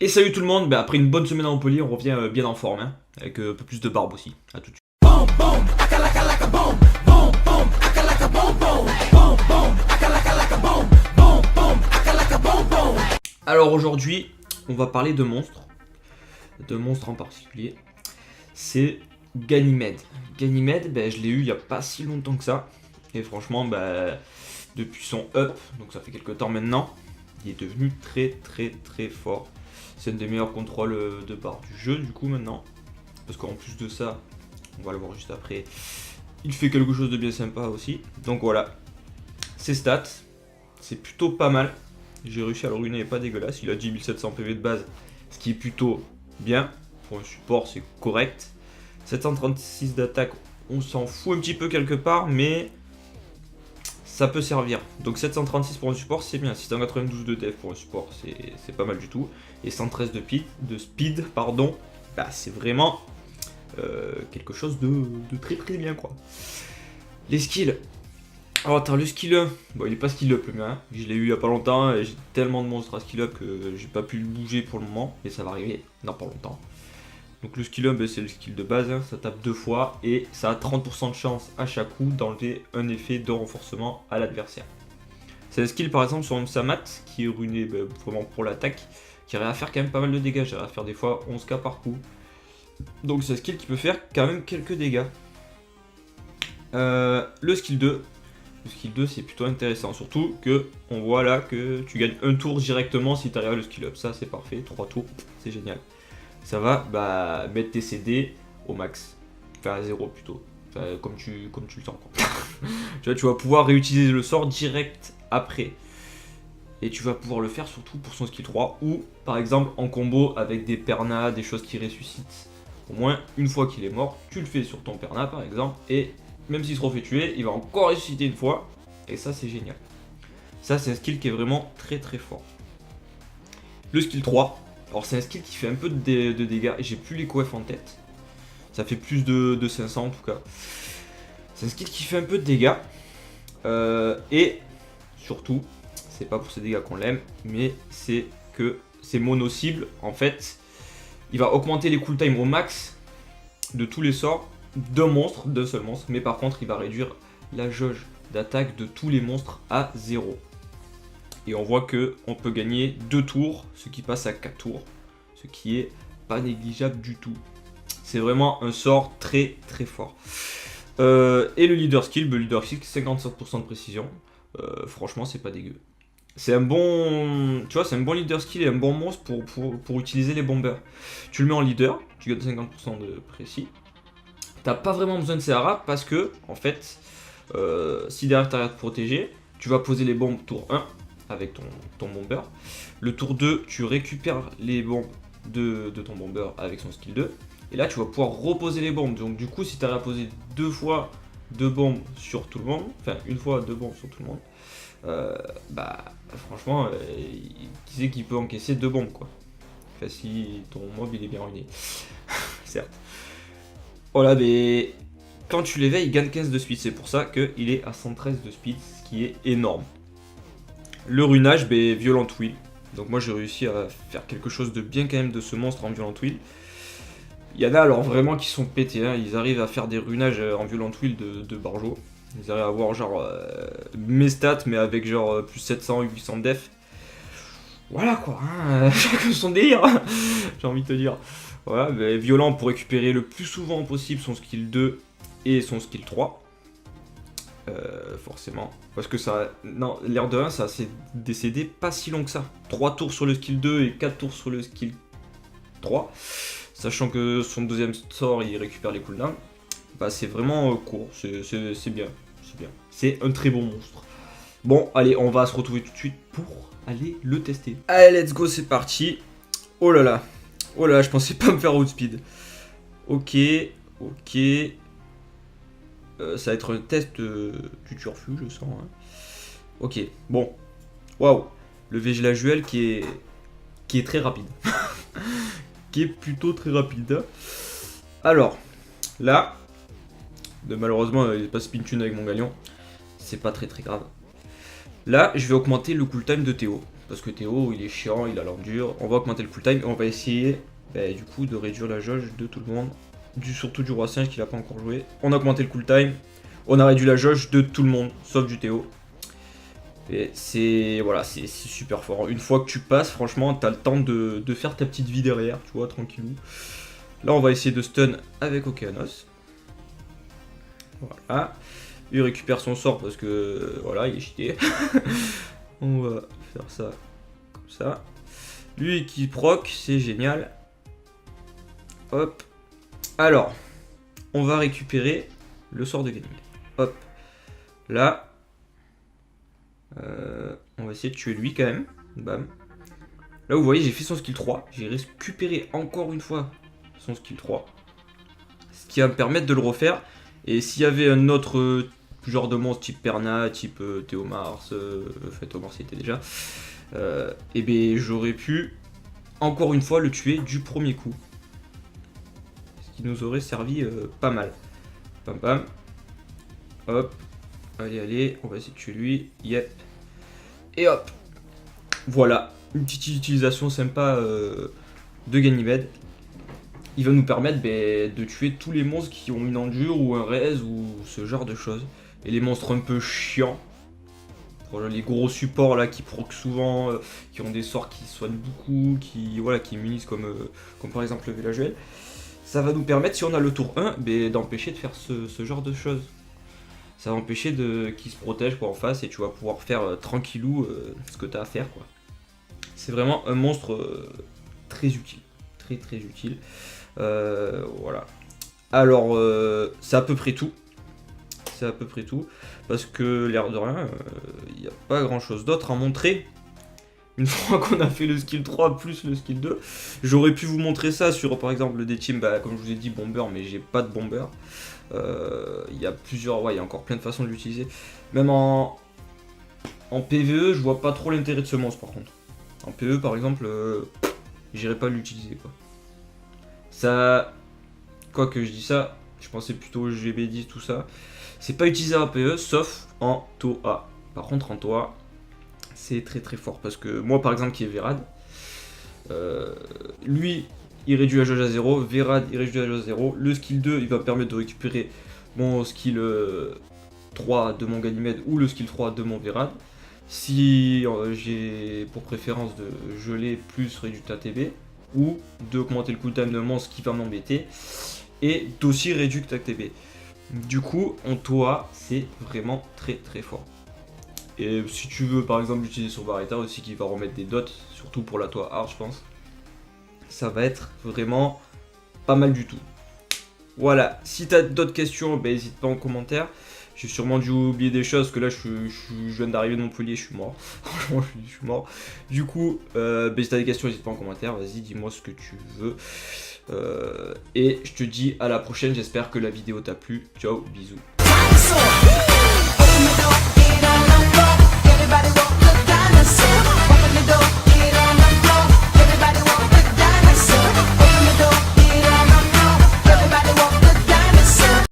Et salut tout le monde, après une bonne semaine à Montpellier, on revient bien en forme, hein, avec un peu plus de barbe aussi. À tout de suite. Alors aujourd'hui, on va parler de monstres en particulier. C'est Ganymède. Ganymède, je l'ai eu il n'y a pas si longtemps que ça. Et franchement, depuis son up, donc ça fait quelques temps maintenant, il est devenu très fort. C'est un des meilleurs contrôles de barre du jeu du coup maintenant. Parce qu'en plus de ça, on va le voir juste après, il fait quelque chose de bien sympa aussi. Donc voilà, ses stats, c'est plutôt pas mal. J'ai réussi à le ruiner, pas dégueulasse. Il a 10 700 PV de base, ce qui est plutôt bien. Pour un support, c'est correct. 736 d'attaque, on s'en fout un petit peu quelque part, mais ça peut servir. Donc 736 pour un support, c'est bien. 692 de def pour un support, c'est pas mal du tout. Et 113 de speed, c'est vraiment quelque chose de très bien, quoi. Les skills. Alors attends, le skill 1, il est pas skill up le mien, je l'ai eu il y a pas longtemps et j'ai tellement de monstres à skill up que j'ai pas pu le bouger pour le moment, mais ça va arriver dans pas longtemps. Donc le skill 1, c'est le skill de base, ça tape 2 fois et ça a 30% de chance à chaque coup d'enlever un effet de renforcement à l'adversaire. C'est un skill par exemple sur une Samat qui est ruiné vraiment pour l'attaque, qui arrive à faire quand même pas mal de dégâts, j'arrive à faire des fois 11k par coup. Donc c'est un skill qui peut faire quand même quelques dégâts. Le skill 2. Le skill 2 c'est plutôt intéressant, surtout que on voit là que tu gagnes un tour directement si tu arrives à le skill up, ça c'est parfait, 3 tours, c'est génial. Ça va mettre tes CD au max, enfin à 0 plutôt, enfin, comme tu le sens quoi. tu vas pouvoir réutiliser le sort direct après. Et tu vas pouvoir le faire surtout pour son skill 3 ou par exemple en combo avec des pernas, des choses qui ressuscitent. Au moins une fois qu'il est mort, tu le fais sur ton perna par exemple et même s'il se refait tuer, il va encore ressusciter une fois et ça c'est génial. Ça c'est un skill qui est vraiment très fort. Le skill 3, alors c'est un skill qui fait un peu de dégâts et j'ai plus les coefs en tête. Ça fait plus de 500 en tout cas. C'est un skill qui fait un peu de dégâts et surtout, c'est pas pour ces dégâts qu'on l'aime, mais c'est que c'est mono-cible. En fait, il va augmenter les cooltime au max de tous les sorts d'un seul monstre, mais par contre, il va réduire la jauge d'attaque de tous les monstres à 0. Et on voit que on peut gagner 2 tours, ce qui passe à 4 tours, ce qui est pas négligeable du tout. C'est vraiment un sort très fort. Et le leader skill, 57% de précision. Franchement, c'est pas dégueu. C'est un bon, tu vois, c'est un bon leader skill et un bon monstre pour utiliser les bombers. Tu le mets en leader, tu gagnes 50% de précis. T'as pas vraiment besoin de CRA parce que, en fait, si derrière t'arrives à te protéger, tu vas poser les bombes tour 1 avec ton bomber. Le tour 2, tu récupères les bombes de ton bomber avec son skill 2. Et là, tu vas pouvoir reposer les bombes. Donc, du coup, si t'arrives à poser 2 fois 2 bombes sur tout le monde, enfin, une fois 2 bombes sur tout le monde, franchement, qui c'est qui peut encaisser 2 bombes quoi. Enfin, si ton mob il est bien ruiné, certes. Voilà, mais quand tu l'éveilles, il gagne 15 de speed, c'est pour ça qu'il est à 113 de speed, ce qui est énorme. Le runage, Violent Will. Donc moi j'ai réussi à faire quelque chose de bien quand même de ce monstre en Violent Will. Il y en a alors vraiment qui sont pétés, hein. Ils arrivent à faire des runages en Violent Will de Barjo. Ils arrivent à avoir genre mes stats mais avec genre plus 700 800 def. Voilà quoi, hein, chacun son délire, j'ai envie de te dire. Voilà, violent pour récupérer le plus souvent possible son skill 2 et son skill 3. Forcément. Parce que ça. Non, l'air de 1, ça s'est décédé pas si long que ça. 3 tours sur le skill 2 et 4 tours sur le skill 3. Sachant que son deuxième sort, il récupère les cooldowns. C'est vraiment court, c'est bien. C'est bien. C'est un très bon monstre. Bon, allez, on va se retrouver tout de suite pour aller le tester. Allez, let's go, c'est parti. Oh là là. Oh là là, je pensais pas me faire outspeed. Ok. Ça va être un test du turfu, je sens. Hein. Ok, bon. Waouh. Le Végélajuel qui est très rapide. qui est plutôt très rapide. Hein. Alors, là, malheureusement, il n'y a pas spin tune avec mon galion. C'est pas très grave. Là, je vais augmenter le cooltime de Théo. parce que Théo il est chiant, il a l'endure. On va augmenter le cooltime et on va essayer du coup de réduire la jauge de tout le monde, surtout du roi singe qui n'a pas encore joué. On a augmenté le cooltime, on a réduit la jauge de tout le monde sauf du Théo. Et c'est voilà, c'est super fort. Une fois que tu passes, franchement, t'as le temps de faire ta petite vie derrière, tu vois, tranquillou. Là, on va essayer de stun avec Okeanos. Voilà. Il récupère son sort parce que voilà, il est cheaté. On va faire ça comme ça. Lui qui proc, c'est génial. Hop. Alors, on va récupérer le sort de Ganymède. Hop. Là. On va essayer de tuer lui quand même. Bam. Là vous voyez j'ai fait son skill 3. J'ai récupéré encore une fois son skill 3. Ce qui va me permettre de le refaire. Et s'il y avait un autre genre de monstre type Perna, type Théomars, Théomars c'était déjà. Et ben j'aurais pu encore une fois le tuer du premier coup. Ce qui nous aurait servi pas mal. Pam pam. Hop. Allez, allez, on va essayer de tuer lui. Yep. Et hop. Voilà. Une petite utilisation sympa de Ganymède. Il va nous permettre de tuer tous les monstres qui ont une endure ou un raise ou ce genre de choses. Et les monstres un peu chiants. Les gros supports là qui proc souvent, qui ont des sorts qui soignent beaucoup, qui munissent comme par exemple le Villageoel. Ça va nous permettre, si on a le tour 1, d'empêcher de faire ce genre de choses. Ça va empêcher qu'il se protège quoi, en face et tu vas pouvoir faire tranquillou ce que tu as à faire quoi. C'est vraiment un monstre très utile. Très très utile. Voilà. Alors c'est à peu près tout. C'est à peu près tout. Parce que l'air de rien, il n'y a pas grand chose d'autre à montrer. Une fois qu'on a fait le skill 3 plus le skill 2, j'aurais pu vous montrer ça sur par exemple des teams, comme je vous ai dit, bomber, mais j'ai pas de bomber. Il y a plusieurs, il y a encore plein de façons de l'utiliser. Même en PvE, je vois pas trop l'intérêt de ce monstre par contre. En PvE par exemple, j'irai pas l'utiliser quoi. Ça, quoi que je dis ça, je pensais plutôt au GB10 tout ça. C'est pas utilisable en PvE sauf en ToA. Par contre en ToA, c'est très très fort parce que moi par exemple qui est Verad, lui il réduit la jauge à 0, Verad il réduit la jauge à 0, le skill 2 il va me permettre de récupérer mon skill 3 de mon Ganymède ou le skill 3 de mon Verad. Si j'ai pour préférence de geler plus réduit ATB ou d'augmenter le cooltime de monstre qui va m'embêter et d'aussi réduire ATB. Du coup en ToA c'est vraiment très très fort. Et si tu veux par exemple l'utiliser sur Barretta aussi qui va remettre des dots, surtout pour la ToA hard je pense, ça va être vraiment pas mal du tout. Voilà, si tu as d'autres questions, n'hésite pas en commentaire. J'ai sûrement dû oublier des choses, parce que là je viens d'arriver de Montpellier, je suis mort. Franchement je suis mort. Du coup, si tu as des questions, n'hésite pas en commentaire, vas-y dis-moi ce que tu veux. Et je te dis à la prochaine, j'espère que la vidéo t'a plu. Ciao, bisous.